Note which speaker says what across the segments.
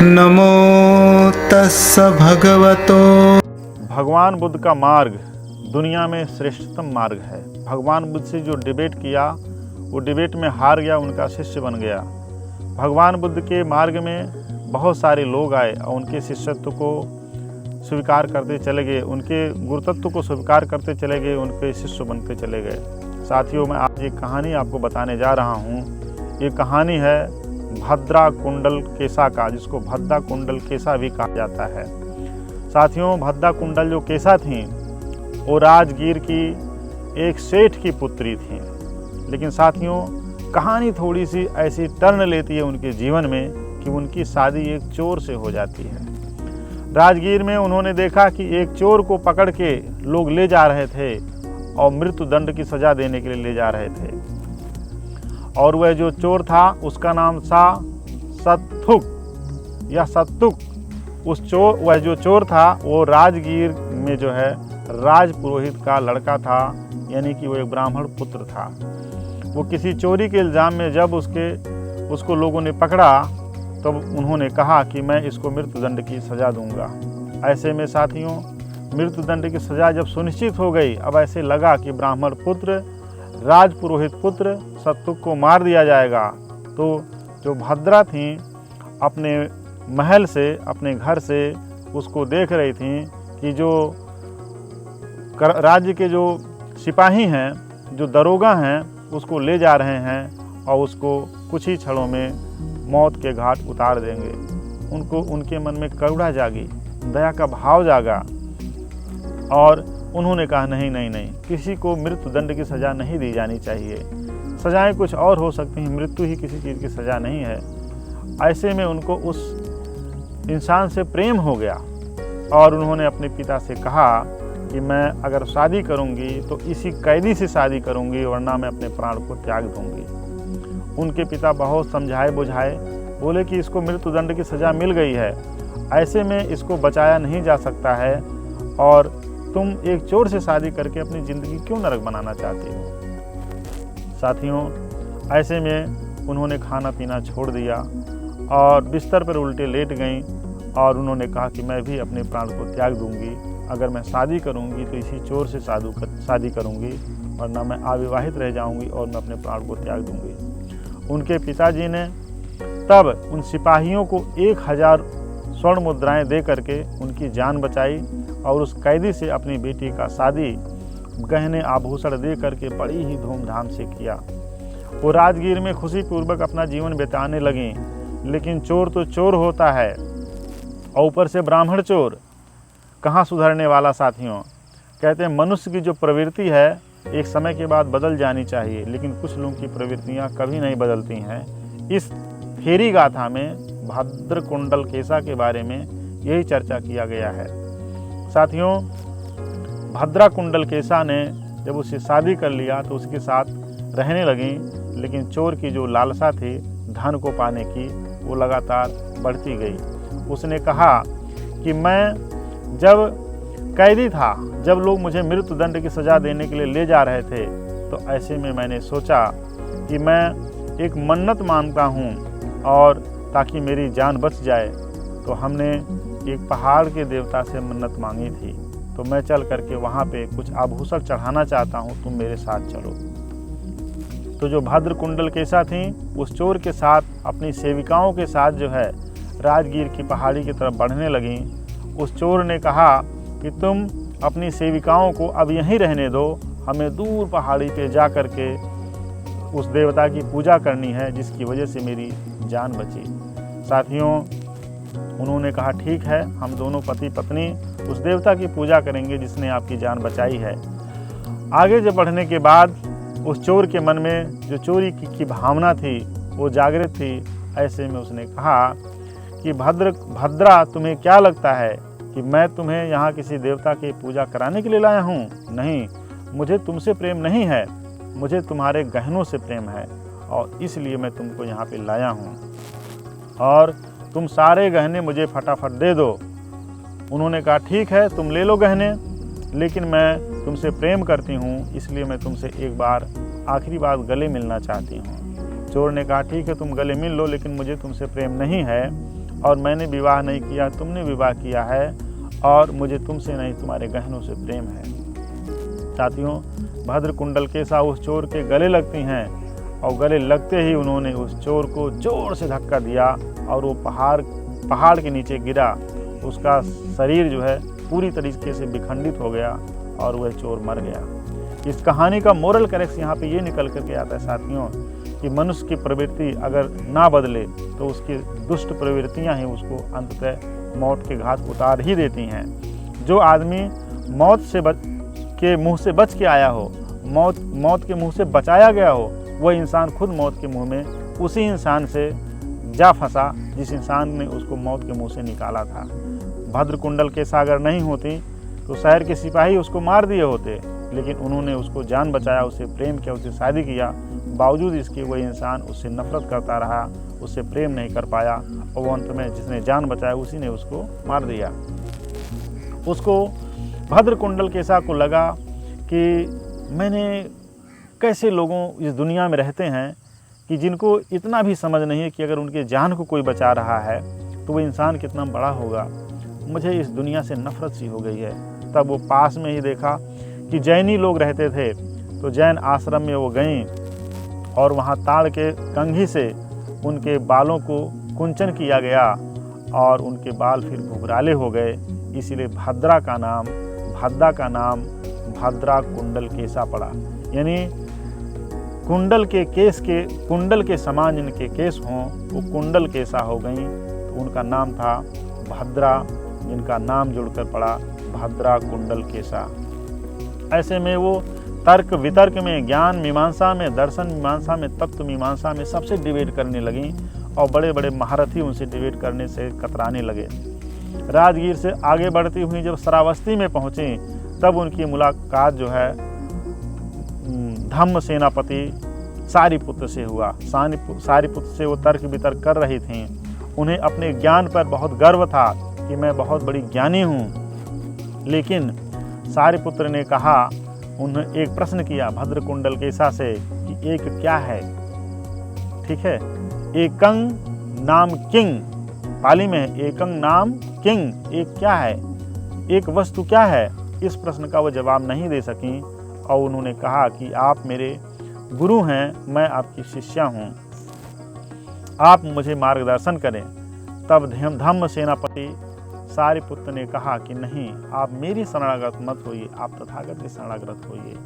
Speaker 1: नमो तस्स भगवतो।
Speaker 2: भगवान बुद्ध का मार्ग दुनिया में श्रेष्ठतम मार्ग है। भगवान बुद्ध से जो डिबेट किया वो डिबेट में हार गया, उनका शिष्य बन गया। भगवान बुद्ध के मार्ग में बहुत सारे लोग आए और उनके शिष्यत्व को स्वीकार करते चले गए, उनके गुरुत्व को स्वीकार करते चले गए, उनके शिष्य बनते चले गए। साथियों, मैं आज एक कहानी आपको बताने जा रहा हूँ। ये कहानी है भद्रा कुंडल केसा का, जिसको भद्रा कुंडल केसा भी कहा जाता है। साथियों, भद्रा कुंडल जो केसा थी वो राजगीर की एक सेठ की पुत्री थी। लेकिन साथियों, कहानी थोड़ी सी ऐसी टर्न लेती है उनके जीवन में कि उनकी शादी एक चोर से हो जाती है। राजगीर में उन्होंने देखा कि एक चोर को पकड़ के लोग ले जा रहे थे और मृत्यु दंड की सजा देने के लिए ले जा रहे थे। और वह जो चोर था उसका नाम था सत्तुक या सत्तुक। वह जो चोर था वो राजगीर में जो है राजपुरोहित का लड़का था, यानी कि वो एक ब्राह्मण पुत्र था। वो किसी चोरी के इल्ज़ाम में जब उसको लोगों ने पकड़ा तब उन्होंने कहा कि मैं इसको मृत्युदंड की सज़ा दूंगा। ऐसे में साथियों, मृत्युदंड की सज़ा जब सुनिश्चित हो गई, अब ऐसे लगा कि ब्राह्मण पुत्र, राजपुरोहित पुत्र सत्तुक को मार दिया जाएगा। तो जो भद्रा थी अपने महल से, अपने घर से उसको देख रही थी कि जो राज्य के जो सिपाही हैं, जो दरोगा हैं, उसको ले जा रहे हैं और उसको कुछ ही क्षणों में मौत के घाट उतार देंगे। उनके मन में करुणा जागी, दया का भाव जागा और उन्होंने कहा नहीं नहीं नहीं, किसी को मृत्युदंड की सज़ा नहीं दी जानी चाहिए। सज़ाएं कुछ और हो सकती हैं, मृत्यु ही किसी चीज़ की सज़ा नहीं है। ऐसे में उनको उस इंसान से प्रेम हो गया और उन्होंने अपने पिता से कहा कि मैं अगर शादी करूंगी तो इसी कैदी से शादी करूंगी, वरना मैं अपने प्राण को त्याग दूंगी। उनके पिता बहुत समझाए बुझाए, बोले कि इसको मृत्युदंड की सज़ा मिल गई है, ऐसे में इसको बचाया नहीं जा सकता है और तुम एक चोर से शादी करके अपनी ज़िंदगी क्यों नरक बनाना चाहती हो। साथियों, ऐसे में उन्होंने खाना पीना छोड़ दिया और बिस्तर पर उल्टे लेट गईं और उन्होंने कहा कि मैं भी अपने प्राण को त्याग दूंगी। अगर मैं शादी करूंगी तो इसी चोर से शादी करूंगी, वरना मैं अविवाहित रह जाऊंगी और मैं अपने प्राण को त्याग दूंगी। उनके पिताजी ने तब उन सिपाहियों को 1000 स्वर्ण मुद्राएं दे करके उनकी जान बचाई और उस कैदी से अपनी बेटी का शादी गहने आभूषण दे करके बड़ी ही धूमधाम से किया। वो राजगीर में खुशीपूर्वक अपना जीवन बिताने लगी। लेकिन चोर तो चोर होता है और ऊपर से ब्राह्मण चोर, कहाँ सुधरने वाला। साथियों, कहते हैं मनुष्य की जो प्रवृत्ति है एक समय के बाद बदल जानी चाहिए, लेकिन कुछ लोगों की प्रवृत्तियाँ कभी नहीं बदलती हैं। इस फेरी गाथा में भद्र कुंडल केसा के बारे में यही चर्चा किया गया है। साथियों, भद्रा कुंडल केसा ने जब उससे शादी कर लिया तो उसके साथ रहने लगी, लेकिन चोर की जो लालसा थी धन को पाने की, वो लगातार बढ़ती गई। उसने कहा कि मैं जब कैदी था, जब लोग मुझे मृत्युदंड की सज़ा देने के लिए ले जा रहे थे, तो ऐसे में मैंने सोचा कि मैं एक मन्नत मांगता हूँ और ताकि मेरी जान बच जाए। तो हमने एक पहाड़ के देवता से मन्नत मांगी थी, तो मैं चल करके वहाँ पे कुछ आभूषण चढ़ाना चाहता हूँ, तुम मेरे साथ चलो। तो जो भद्र कुंडल केसा थी उस चोर के साथ अपनी सेविकाओं के साथ जो है राजगीर की पहाड़ी की तरफ बढ़ने लगी। उस चोर ने कहा कि तुम अपनी सेविकाओं को अब यहीं रहने दो, हमें दूर पहाड़ी पे जा करके उस देवता की पूजा करनी है जिसकी वजह से मेरी जान बची। साथियों, उन्होंने कहा ठीक है, हम दोनों पति पत्नी उस देवता की पूजा करेंगे जिसने आपकी जान बचाई है। आगे जब बढ़ने के बाद उस चोर के मन में जो चोरी की भावना थी वो जागृत थी। ऐसे में उसने कहा कि भद्रा, तुम्हें क्या लगता है कि मैं तुम्हें यहाँ किसी देवता की पूजा कराने के लिए लाया हूँ? नहीं, मुझे तुमसे प्रेम नहीं है, मुझे तुम्हारे गहनों से प्रेम है और इसलिए मैं तुमको यहाँ पे लाया हूँ और तुम सारे गहने मुझे फटाफट दे दो। उन्होंने कहा ठीक है, तुम ले लो गहने, लेकिन मैं तुमसे प्रेम करती हूँ, इसलिए मैं तुमसे एक बार आखिरी बार गले मिलना चाहती हूँ। चोर ने कहा ठीक है, तुम गले मिल लो, लेकिन मुझे तुमसे प्रेम नहीं है और मैंने विवाह नहीं किया, तुमने विवाह किया है और मुझे तुमसे नहीं तुम्हारे गहनों से प्रेम है। साथियों, भद्र कुंडलकेसा उस चोर के गले लगती हैं और गले लगते ही उन्होंने उस चोर को जोर से धक्का दिया और वो पहाड़ के नीचे गिरा। उसका शरीर जो है पूरी तरीके से विखंडित हो गया और वह चोर मर गया। इस कहानी का मोरल करेक्ट यहाँ पे ये निकल करके आता है साथियों कि मनुष्य की प्रवृत्ति अगर ना बदले तो उसकी दुष्ट प्रवृत्तियाँ ही उसको अंततः मौत के घाट उतार ही देती हैं। जो आदमी मौत के मुंह से बच के आया हो, मौत के मुंह से बचाया गया हो, वह इंसान खुद मौत के मुंह में उसी इंसान से जा फंसा जिस इंसान ने उसको मौत के मुंह से निकाला था। भद्र कुंडलकेसा अगर नहीं होती तो शहर के सिपाही उसको मार दिए होते, लेकिन उन्होंने उसको जान बचाया, उससे प्रेम किया, उससे शादी किया। बावजूद इसके वह इंसान उससे नफरत करता रहा, उससे प्रेम नहीं कर पाया और वो अंत में जिसने जान बचाया उसी ने उसको मार दिया। उसको भद्र कुंडलकेसा को लगा कि मैंने कैसे लोगों इस दुनिया में रहते हैं कि जिनको इतना भी समझ नहीं है कि अगर उनके जान को कोई बचा रहा है तो वो इंसान कितना बड़ा होगा। मुझे इस दुनिया से नफरत सी हो गई है। तब वो पास में ही देखा कि जैनी लोग रहते थे, तो जैन आश्रम में वो गईं और वहाँ ताड़ के कंघी से उनके बालों को कुंचन किया गया और उनके बाल फिर घुघराले हो गए। इसीलिए भद्रा का नाम भद्रा कुंडलकेसा पड़ा। यानी कुंडल के समान जिनके केस हों वो कुंडलकेसा हो गई, तो उनका नाम था भद्रा, जिनका नाम जुड़कर पड़ा भद्रा कुंडलकेसा। ऐसे में वो तर्क वितर्क में, ज्ञान मीमांसा में, दर्शन मीमांसा में, तत्व मीमांसा में सबसे डिबेट करने लगी और बड़े बड़े महारथी उनसे डिबेट करने से कतराने लगे। राजगीर से आगे बढ़ती हुई जब श्रावस्ती में पहुँची तब उनकी मुलाकात जो है धम्म सेनापति सारिपुत्र से हुआ। सारिपुत्र से वो तर्क वितर्क कर रही थीं। उन्हें अपने ज्ञान पर बहुत गर्व था कि मैं बहुत बड़ी ज्ञानी हूँ। लेकिन सारिपुत्र ने कहा, उन्हें एक प्रश्न किया भद्र कुंडलकेसा से कि एक क्या है। ठीक है, एकं नाम किंग, पाली में है एकं नाम किंग, एक क्या है, एक वस्तु क्या है। इस प्रश्न का वो जवाब नहीं दे सकी और उन्होंने कहा कि आप मेरे गुरु हैं, मैं आपकी शिष्या हूँ, आप मुझे मार्गदर्शन करें। तब धम्म सेनापति सारिपुत्र ने कहा कि नहीं, आप मेरी शरणागत मत होइए, आप तथागत की शरणागत होइए।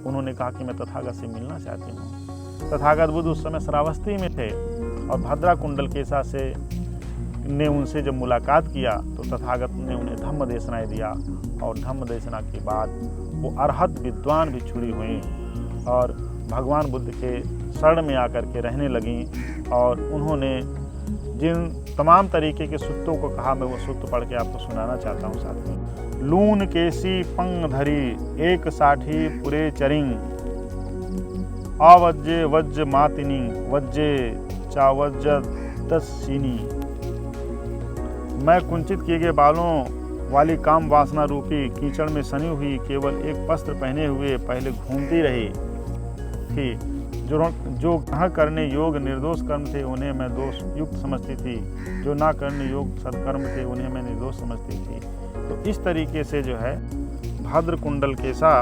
Speaker 2: उन्होंने कहा कि मैं तथागत से मिलना चाहती हूँ। तथागत बुद्ध उस समय श्रावस्ती में थे और भद्रा कुंडलकेसा ने उनसे जब मुलाकात किया तो तथागत ने उन्हें धम्म देशनाएं दिया और धम्म देशना के बाद वो अरहत विद्वान भिक्षुणी हुई और भगवान बुद्ध के शरण में आकर के रहने लगीं। और उन्होंने जिन तमाम तरीके के सूत्रों को कहा, मैं वो सूत्र पढ़ के आपको सुनाना चाहता हूँ साथियों। लून केसी पंग धरी एक साठी पुरे चरिंग, आवज्जे वज्ज मातिनी वज्जे चावज्ज तस्सिनी। मैं कुंचित किए गए बालों वाली काम वासना रूपी कीचड़ में सनी हुई केवल एक वस्त्र पहने हुए पहले घूमती रही थी। जो ग्रहण करने योग निर्दोष कर्म थे उन्हें मैं दोष युक्त समझती थी, जो ना करने योग सत्कर्म थे उन्हें मैं निर्दोष समझती थी। तो इस तरीके से जो है भद्र कुंडलकेसा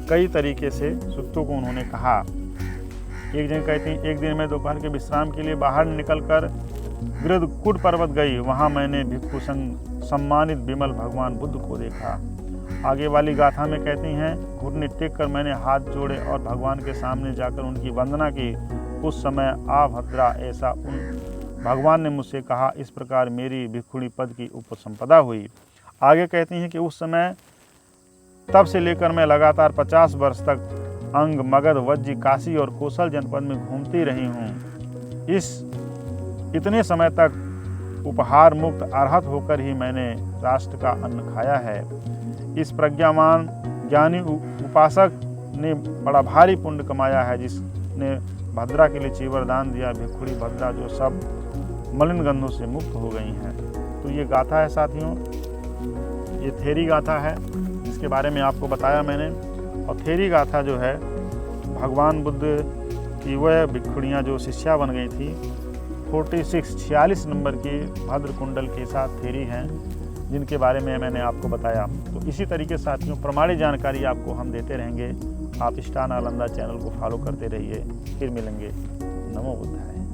Speaker 2: कई तरीके से सूत्रों को उन्होंने कहा। एक दिन कहती, एक दिन मैं दोपहर के विश्राम के लिए बाहर निकलकर गृधकुट पर्वत गई। वहाँ मैंने भिक्षु सम्मानित विमल भगवान बुद्ध को देखा। आगे वाली गाथा में कहती हैं, घुटने टेक कर मैंने हाथ जोड़े और भगवान के सामने जाकर उनकी वंदना की। उस समय आ भद्रा, ऐसा उन भगवान ने मुझसे कहा। इस प्रकार मेरी भिक्षुणी पद की उपसंपदा हुई। आगे कहती हैं कि उस समय तब से लेकर मैं लगातार 50 वर्ष तक अंग, मगध, वज्जी, काशी और कौशल जनपद में घूमती रही हूँ। इतने समय तक उपहार मुक्त अरहत होकर ही मैंने राष्ट्र का अन्न खाया है। इस प्रज्ञावान ज्ञानी उपासक ने बड़ा भारी पुण्य कमाया है, जिसने भद्रा के लिए चीवर दान दिया। भिक्षुणी भद्रा जो सब मलिन गंधों से मुक्त हो गई हैं। तो ये गाथा है साथियों, ये थेरी गाथा है, इसके बारे में आपको बताया मैंने। और थेरी गाथा जो है भगवान बुद्ध की वह भिक्षुणियाँ जो शिष्या बन गई थी 46 नंबर की भद्र कुंडल के साथ थेरी हैं जिनके बारे में मैंने आपको बताया। तो इसी तरीके साथियों प्रमाणित जानकारी आपको हम देते रहेंगे। आप स्टार नालंदा चैनल को फॉलो करते रहिए। फिर मिलेंगे। नमो बुद्धाय।